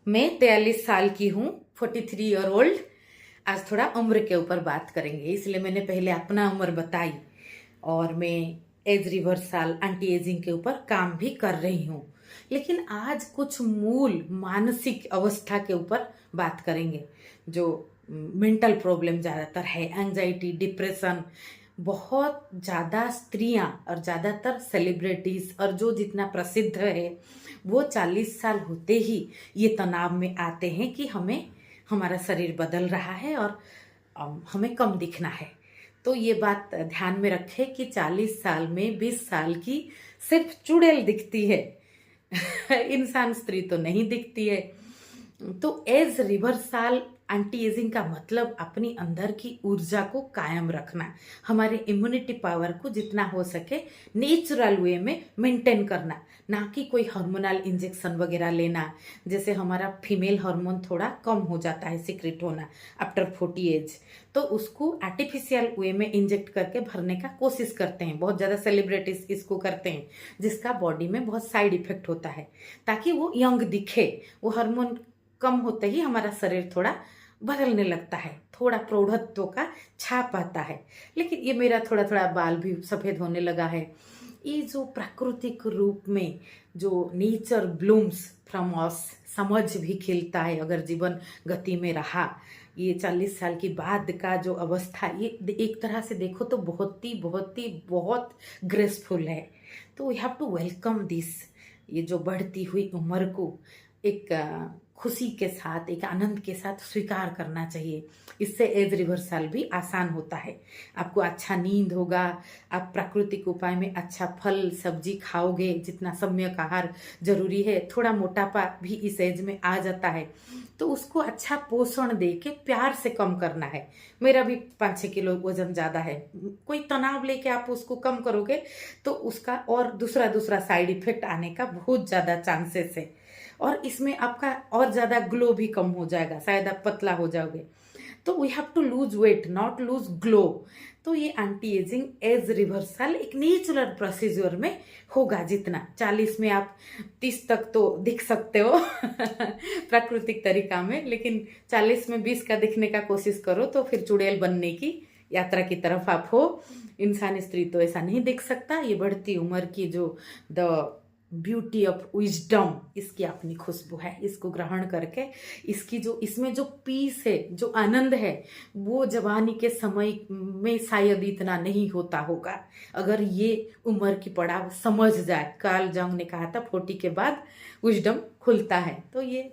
मैं 43 साल की हूँ, 43 ईयर ओल्ड। आज थोड़ा उम्र के ऊपर बात करेंगे, इसलिए मैंने पहले अपना उम्र बताई। और मैं एज रिवर्सल एंटी एजिंग के ऊपर काम भी कर रही हूँ। लेकिन आज कुछ मूल मानसिक अवस्था के ऊपर बात करेंगे। जो मेंटल प्रॉब्लम ज़्यादातर है, एंजाइटी, डिप्रेशन। बहुत ज़्यादा स्त्रियां और ज़्यादातर सेलिब्रिटीज और जो जितना प्रसिद्ध है वो 40 साल होते ही ये तनाव में आते हैं कि हमें हमारा शरीर बदल रहा है और हमें कम दिखना है। तो ये बात ध्यान में रखें कि 40 साल में 20 साल की सिर्फ चुड़ैल दिखती है इंसान, स्त्री तो नहीं दिखती है। तो एज रिवर्सल एंटी एजिंग का मतलब अपनी अंदर की ऊर्जा को कायम रखना, हमारे इम्यूनिटी पावर को जितना हो सके नेचुरल वे में मेंटेन करना, ना कि कोई हार्मोनल इंजेक्शन वगैरह लेना। जैसे हमारा फीमेल हार्मोन थोड़ा कम हो जाता है सीक्रेट होना आफ्टर 40 एज, तो उसको आर्टिफिशियल वे में इंजेक्ट करके भरने का कोशिश करते हैं। बहुत ज़्यादा सेलिब्रिटीज इसको करते हैं, जिसका बॉडी में बहुत साइड इफेक्ट होता है, ताकि वो यंग दिखे। वो हार्मोन कम होते ही हमारा शरीर थोड़ा बदलने लगता है, थोड़ा प्रौढ़त्व का छाप आता है। लेकिन ये मेरा थोड़ा थोड़ा बाल भी सफ़ेद होने लगा है। ये जो प्राकृतिक रूप में जो नेचर ब्लूम्स फ्रॉम अस, समझ भी खिलता है अगर जीवन गति में रहा। ये 40 साल की बाद का जो अवस्था, ये एक तरह से देखो तो बहुत ग्रेसफुल है। तो we have to welcome this, ये जो बढ़ती हुई उम्र को एक खुशी के साथ, एक आनंद के साथ स्वीकार करना चाहिए। इससे एज रिवर्सल भी आसान होता है। आपको अच्छा नींद होगा, आप प्राकृतिक उपाय में अच्छा फल सब्जी खाओगे, जितना सम्यक आहार जरूरी है। थोड़ा मोटापा भी इस एज में आ जाता है, तो उसको अच्छा पोषण दे के प्यार से कम करना है। मेरा भी 5-6 किलो वजन ज़्यादा है। कोई तनाव लेके आप उसको कम करोगे तो उसका और दूसरा साइड इफेक्ट आने का बहुत ज़्यादा चांसेस है। और इसमें आपका और ज़्यादा ग्लो भी कम हो जाएगा, शायद आप पतला हो जाओगे। तो we have to lose weight, not lose glow. तो ये एंटी एजिंग एज रिवर्सल एक नेचुरल प्रोसीजर में होगा। जितना 40 में आप 30 तक तो दिख सकते हो प्राकृतिक तरीका में, लेकिन 40 में 20 का दिखने का कोशिश करो तो फिर चुड़ैल बनने की यात्रा की तरफ आप हो। इंसान, स्त्री तो ऐसा नहीं दिख सकता। ये बढ़ती उम्र की जो द ब्यूटी ऑफ विजडम, इसकी अपनी खुशबू है। इसको ग्रहण करके इसकी जो इसमें जो पीस है, जो आनंद है, वो जवानी के समय में शायद इतना नहीं होता होगा अगर ये उम्र की पड़ाव समझ जाए। कार्ल जंग ने कहा था 40 के बाद विजडम खुलता है। तो ये